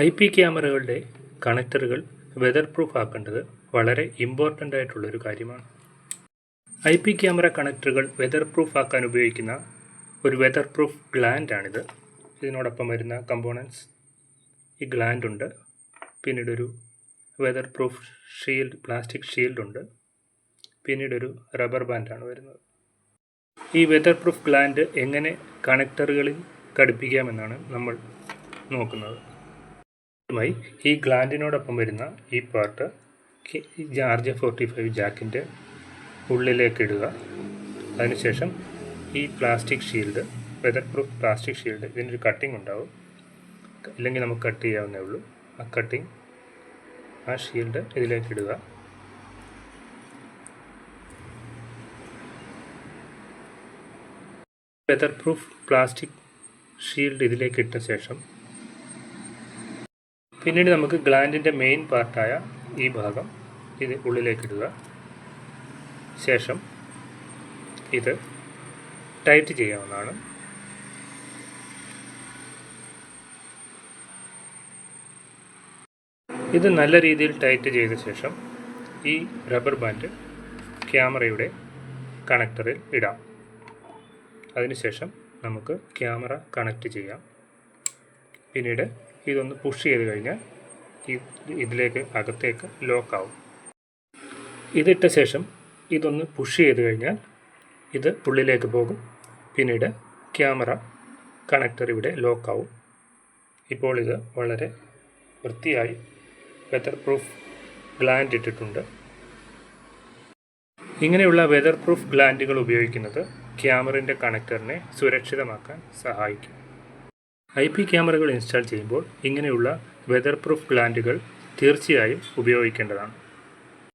IP ക്യാമറകളുടെ കണക്ടറുകൾ weather proof ആക്കേണ്ടത് വളരെ important ആയിട്ടുള്ളൊരു കാര്യമാണ്. IP ക്യാമറ കണക്ടറുകൾ വെതർ പ്രൂഫ് ആക്കാൻ ഉപയോഗിക്കുന്ന ഒരു വെതർ പ്രൂഫ് ഗ്ലാൻഡാണിത്. ഇതിനോടൊപ്പം വരുന്ന കമ്പോണൻസ് ഈ ഗ്ലാൻഡ് ഉണ്ട്, പിന്നീടൊരു weather proof shield, plastic shield ഉണ്ട്, പിന്നീടൊരു റബ്ബർ ബാൻഡാണ് വരുന്നത്. ഈ വെതർ പ്രൂഫ് ഗ്ലാൻഡ് എങ്ങനെ കണക്ടറുകളിൽ ഘടിപ്പിക്കാമെന്നാണ് നമ്മൾ നോക്കുന്നത്. ഈ ഗ്ലാൻഡിനോടൊപ്പം വരുന്ന ഈ പാർട്ട് RJ45 ജാക്കിൻ്റെ ഉള്ളിലേക്ക് ഇടുക. അതിനുശേഷം ഈ plastic shield, weather proof plastic shield, ഇതിനൊരു കട്ടിംഗ് ഉണ്ടാവും, ഇല്ലെങ്കിൽ നമുക്ക് കട്ട് ചെയ്യാവുന്നേ ഉള്ളൂ. ആ കട്ടിംഗ്, ആ ഷീൽഡ് ഇതിലേക്ക് ഇടുക. വെതർ പ്രൂഫ് പ്ലാസ്റ്റിക് ഷീൽഡ് ഇതിലേക്ക് ഇട്ട ശേഷം പിന്നീട് നമുക്ക് ഗ്ലാൻഡിൻ്റെ മെയിൻ പാർട്ടായ ഈ ഭാഗം ഇത് ഉള്ളിലേക്ക് ഇടുക. ശേഷം ഇത് ടൈറ്റ് ചെയ്യാവുന്നതാണ്. ഇത് നല്ല രീതിയിൽ ടൈറ്റ് ചെയ്ത ശേഷം ഈ റബ്ബർ ബാൻഡ് ക്യാമറയുടെ കണക്ടറിൽ ഇടാം. അതിനുശേഷം നമുക്ക് ക്യാമറ കണക്റ്റ് ചെയ്യാം. പിന്നീട് ഇതൊന്ന് പുഷ് ചെയ്ത് കഴിഞ്ഞാൽ ഇതിലേക്ക് അകത്തേക്ക് ലോക്കാവും. ഇതിട്ട ശേഷം ഇതൊന്ന് പുഷ് ചെയ്ത് കഴിഞ്ഞാൽ ഇത് ഉള്ളിലേക്ക് പോകും. പിന്നീട് ക്യാമറ കണക്ടർ ഇവിടെ ലോക്കാവും. ഇപ്പോൾ ഇത് വളരെ വൃത്തിയായി വെതർ പ്രൂഫ് ഗ്ലാൻഡ് ഇട്ടിട്ടുണ്ട്. ഇങ്ങനെയുള്ള വെതർ പ്രൂഫ് ഗ്ലാൻഡുകൾ ഉപയോഗിക്കുന്നത് ക്യാമറയുടെ കണക്ടറിനെ സുരക്ഷിതമാക്കാൻ സഹായിക്കും. IP ക്യാമറകൾ ഇൻസ്റ്റാൾ ചെയ്യുമ്പോൾ ഇങ്ങനെയുള്ള വെതർ പ്രൂഫ് ഗ്ലാൻഡുകൾ തീർച്ചയായും ഉപയോഗിക്കേണ്ടതാണ്.